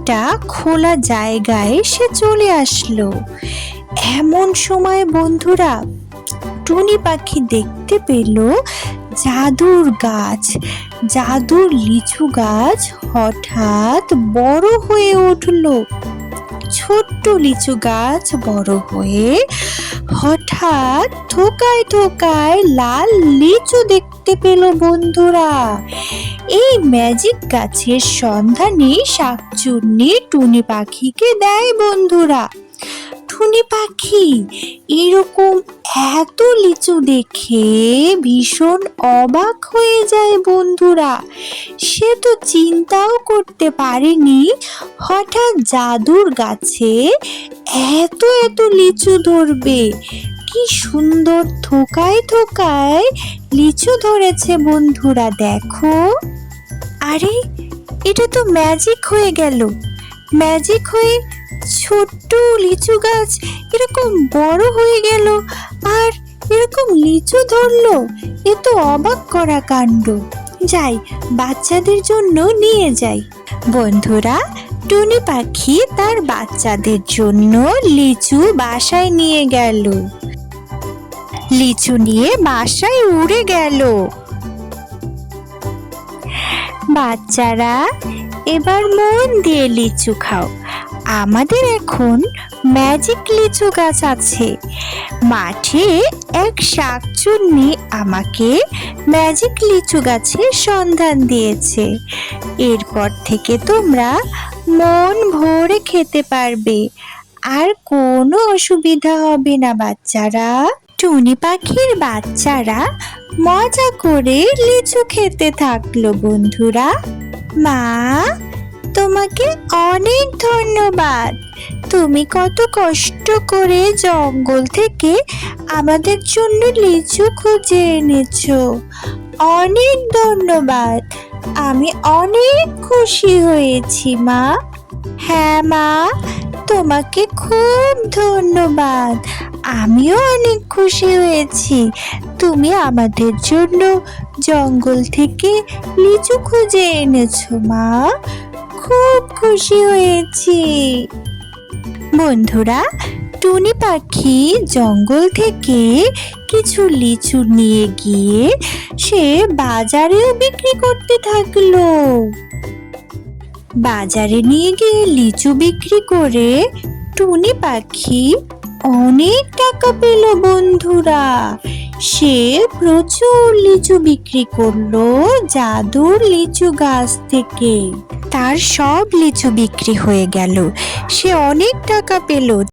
একটা খোলা জায়গায় সে চলে আসলো। এমন সময় বন্ধুরা টুনি পাখি দেখতে পেল জাদুর গাছ, জাদুর লিচু গাছ হঠাৎ বড় হয়ে উঠল। ছোট্ট লিচু গাছ বড় হয়ে হঠাৎ থোকায় থোকায় লাল লিচু দেখতে পেল বন্ধুরা। এই ম্যাজিক গাছের সন্ধানে শাকচুন্নি টুনি পাখিকে দেয় বন্ধুরা। টুনি পাখি এরকম এত লিচু দেখে ভীষণ অবাক হয়ে যায় বন্ধুরা। সে তো চিন্তাও করতে পারেনি হঠাৎ জাদুর গাছে এত এত লিচু ধরবে। কি সুন্দর থোকায় থোকায় লিচু ধরেছে বন্ধুরা, দেখো। আরে এটা তো ম্যাজিক হয়ে গেল। ম্যাজিক হয়ে ছোট্ট লিচু গাছ এরকম বড় হয়ে গেল আর এরকম লিচু ধরলো। এ তো অবাক করা কাণ্ড। যাই, বাচ্চাদের জন্য নিয়ে যাই। বন্ধুরা, টুনি পাখি তার বাচ্চাদের জন্য লিচু বাসায় নিয়ে গেল। লিচু নিয়ে বাসায় উড়ে গেল। বাচ্চারা, এবার মন দিয়ে লিচু খাও। আমাদের এখন ম্যাজিক লিচু গাছ আছে। মাঠে এক শাকচুন্নি আমাকে ম্যাজিক লিচু গাছের সন্ধান দিয়েছে। এরপর থেকে তোমরা মন ভরে খেতে পারবে, আর কোনো অসুবিধা হবে না বাচ্চারা। টুনি পাখির বাচ্চারা মজা করে লিচু খেতে থাকলো বন্ধুরা। মা, তোমাকে অনেক ধন্যবাদ। তুমি কত কষ্ট করে জঙ্গল থেকে আমাদের জন্য লিচু খুঁজে এনেছো। অনেক ধন্যবাদ। আমি অনেক খুশি হয়েছি মা। হ্যাঁ মা, তোমাকে খুব ধন্যবাদ। আমিও অনেক খুশি হয়েছি তুমি আমাদের জন্য জঙ্গল থেকে লিচু খুঁজে এনেছো মা। খুব খুশি হয়েছি। বন্ধুরা, টুনি পাখি জঙ্গল থেকে কিছু লিচু নিয়ে গিয়ে সে বাজারেও বিক্রি করতে থাকলো। বাজারে নিয়ে গিয়ে লিচু বিক্রি করে টুনি পাখি অনেক টাকা পেল বন্ধুরা। সে প্রচুর লিচু বিক্রি করলো জাদুর লিচু গাছ থেকে। তার সব লিচু বিক্রি হয়ে গেল। সে অনেক টাকা পেল।